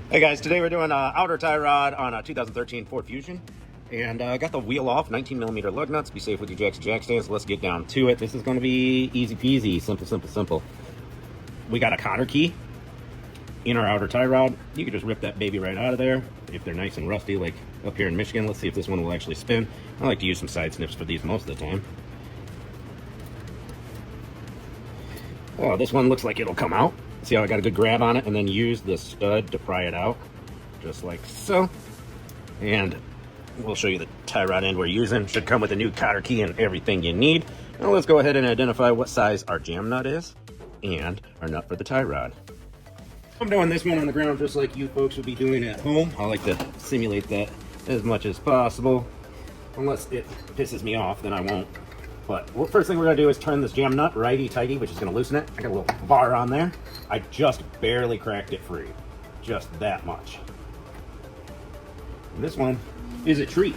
Hey guys, today we're doing an outer tie rod on a 2013 Ford Fusion. And got the wheel off, 19mm lug nuts. Be safe with your jacks and jack stands. Let's get down to it. This is going to be easy peasy, simple, simple, simple. We got a cotter key in our outer tie rod. You can just rip that baby right out of there if they're nice and rusty, like up here in Michigan. Let's see if this one will actually spin. I like to use some side snips for these most of the time. Oh, this one looks like it'll come out. See how I got a good grab on it, and then use the stud to pry it out, just like so. And we'll show you the tie rod end we're using. Should come with a new cotter key and everything you need. Now let's go ahead and identify what size our jam nut is and our nut for the tie rod. I'm doing this one on the ground just like you folks would be doing at home. I like to simulate that as much as possible. Unless it pisses me off, then I won't. But first thing we're gonna do is turn this jam nut righty-tighty, which is gonna loosen it. I got a little bar on there. I just barely cracked it free. Just that much. And this one is a treat.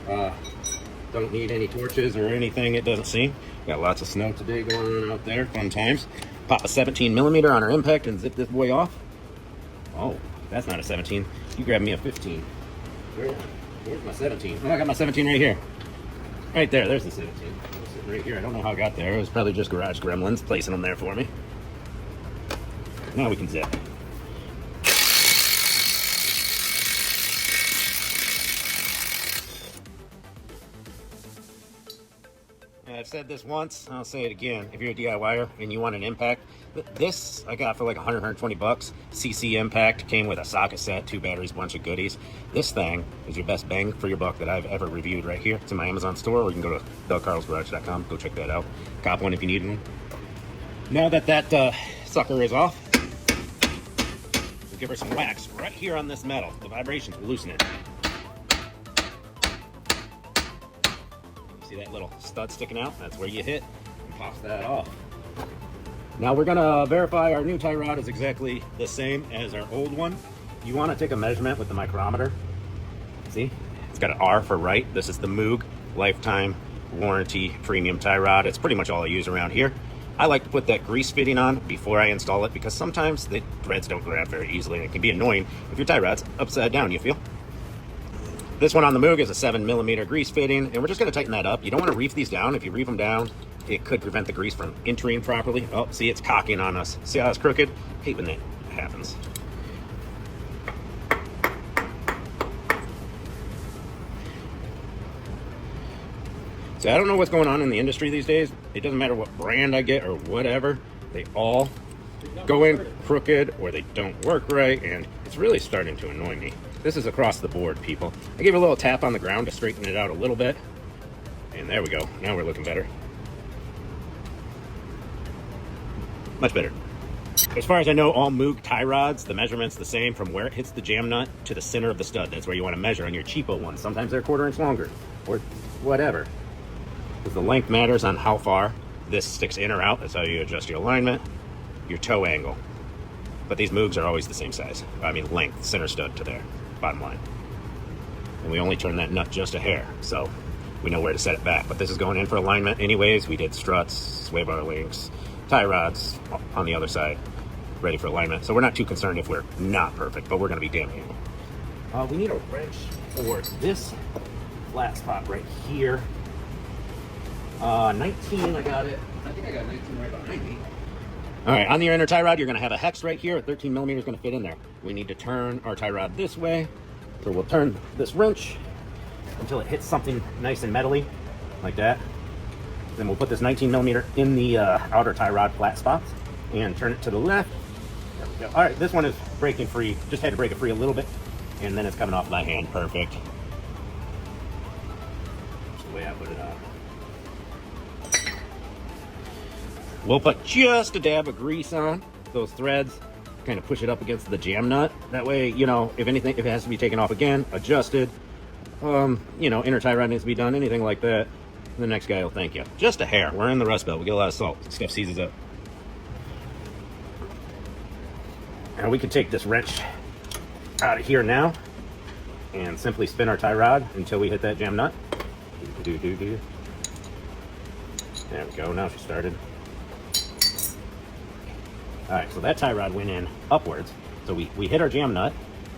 Don't need any torches or anything, it doesn't seem. Got lots of snow today going on out there, fun times. Pop a 17mm on our impact and zip this boy off. Oh, that's not a 17. You grab me a 15. Where's my 17? Oh, I got my 17 right here. Right there, there's the 17. Right here, I don't know how I got there. It was probably just garage gremlins placing them there for me. Now we can zip. I've said this once, I'll say it again. If you're a DIYer and you want an impact, this I got for like 120 bucks. CC impact, came with a socket set, 2 batteries, bunch of goodies. This thing is your best bang for your buck that I've ever reviewed right here. It's in my Amazon store, or you can go to dougcarlsgarage.com, go check that out. Cop one if you need one. Now that that sucker is off, we'll give her some wax right here on this metal. The vibrations will loosen it. See that little stud sticking out? That's where you hit and pops that off. Now we're gonna verify our new tie rod is exactly the same as our old one. You wanna take a measurement with the micrometer. See, it's got an R for right. This is the Moog lifetime warranty premium tie rod. It's pretty much all I use around here. I like to put that grease fitting on before I install it because sometimes the threads don't grab very easily and it can be annoying if your tie rod's upside down, you feel? This one on the Moog is a 7mm grease fitting, and we're just going to tighten that up. You don't want to reef these down. If you reef them down, it could prevent the grease from entering properly. Oh, see, it's cocking on us. See how it's crooked? Hate when that happens. So I don't know what's going on in the industry these days. It doesn't matter what brand I get or whatever. They all go in crooked or they don't work right, and it's really starting to annoy me. This is across the board, people. I gave it a little tap on the ground to straighten it out a little bit. And there we go. Now we're looking better. Much better. As far as I know, all Moog tie rods, the measurement's the same from where it hits the jam nut to the center of the stud. That's where you want to measure on your cheapo ones. Sometimes they're 1/4 inch longer or whatever. Because the length matters on how far this sticks in or out. That's how you adjust your alignment, your toe angle. But these Moogs are always the same size. I mean, length, center stud to there. Bottom line. And we only turn that nut just a hair, so we know where to set it back. But this is going in for alignment anyways. We did struts, sway bar links, tie rods on the other side, ready for alignment. So we're not too concerned if we're not perfect, but we're going to be damn near. We need a wrench for this flat spot right here. 19, I got it. I think I got 19 right behind me. All right, on the inner tie rod, you're gonna have a hex right here. A 13mm is gonna fit in there. We need to turn our tie rod this way. So we'll turn this wrench until it hits something nice and metally, like that. Then we'll put this 19mm in the outer tie rod flat spots and turn it to the left. There we go. All right, this one is breaking free. Just had to break it free a little bit, and then it's coming off by hand. Perfect. That's the way I put it on. We'll put just a dab of grease on those threads, kind of push it up against the jam nut. That way, you know, if anything, if it has to be taken off again, adjusted, you know, inner tie rod needs to be done, anything like that, the next guy will thank you. Just a hair. We're in the Rust Belt. We get a lot of salt. Stuff seizes up. Now we can take this wrench out of here now and simply spin our tie rod until we hit that jam nut. There we go. Now she started. All right, so that tie rod went in upwards. So we hit our jam nut,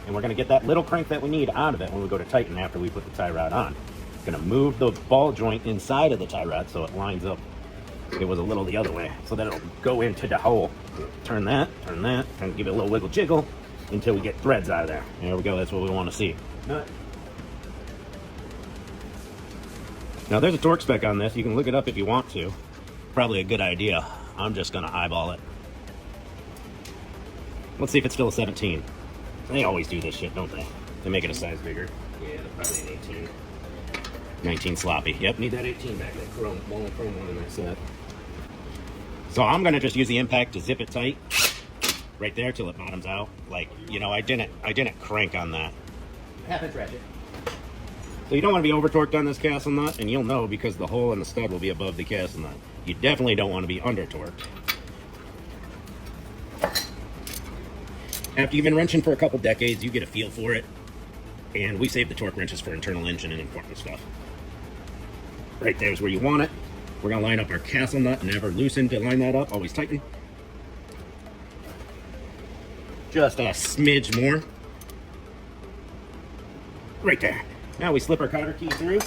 and we're going to get that little crank that we need out of it when we go to tighten after we put the tie rod on. It's going to move the ball joint inside of the tie rod so it lines up. It was a little the other way, so that it'll go into the hole. Turn that, and give it a little wiggle jiggle until we get threads out of there. There we go, that's what we want to see. Nut. Now there's a torque spec on this. You can look it up if you want to. Probably a good idea. I'm just going to eyeball it. Let's see if it's still a 17. They always do this shit, don't they? They make it a size bigger. Yeah, probably an 18. 19 sloppy. Yep, need that 18 back. That chrome one in that set. So I'm gonna just use the impact to zip it tight right there till it bottoms out. Like, you know, I didn't crank on that. Half-inch ratchet. So you don't want to be over torqued on this castle nut, and you'll know because the hole in the stud will be above the castle nut. You definitely don't want to be under torqued. After you've been wrenching for a couple decades, you get a feel for it. And we save the torque wrenches for internal engine and important stuff. Right there's where you want it. We're going to line up our castle nut, never loosen to line that up, always tighten. Just a smidge more. Right there. Now we slip our cotter key through.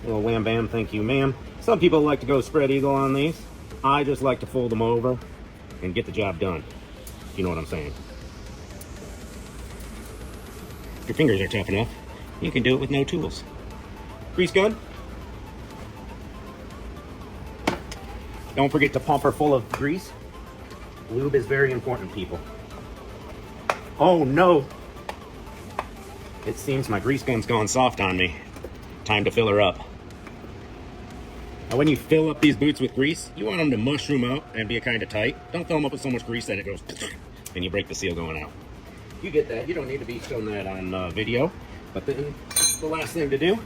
A little wham bam, thank you ma'am. Some people like to go spread eagle on these. I just like to fold them over and get the job done. You know what I'm saying. If your fingers are tough enough, you can do it with no tools. Grease gun. Don't forget to pump her full of grease. Lube is very important, people. Oh no! It seems my grease gun's gone soft on me. Time to fill her up. Now when you fill up these boots with grease, you want them to mushroom out and be kind of tight. Don't fill them up with so much grease that it goes and you break the seal going out. You get that. You don't need to be showing that on video. But then the last thing to do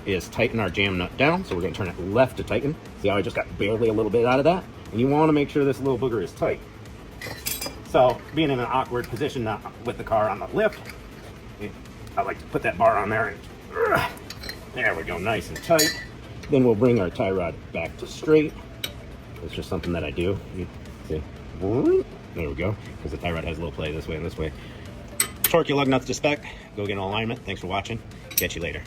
is tighten our jam nut down. So we're going to turn it left to tighten. See how I just got barely a little bit out of that? And you want to make sure this little booger is tight. So being in an awkward position with the car on the lift, I like to put that bar on there. And there we go, nice and tight. Then we'll bring our tie rod back to straight. It's just something that I do. You see? There we go. Because the tie rod has a little play this way and this way. Torque your lug nuts to spec. Go get an alignment. Thanks for watching. Catch you later.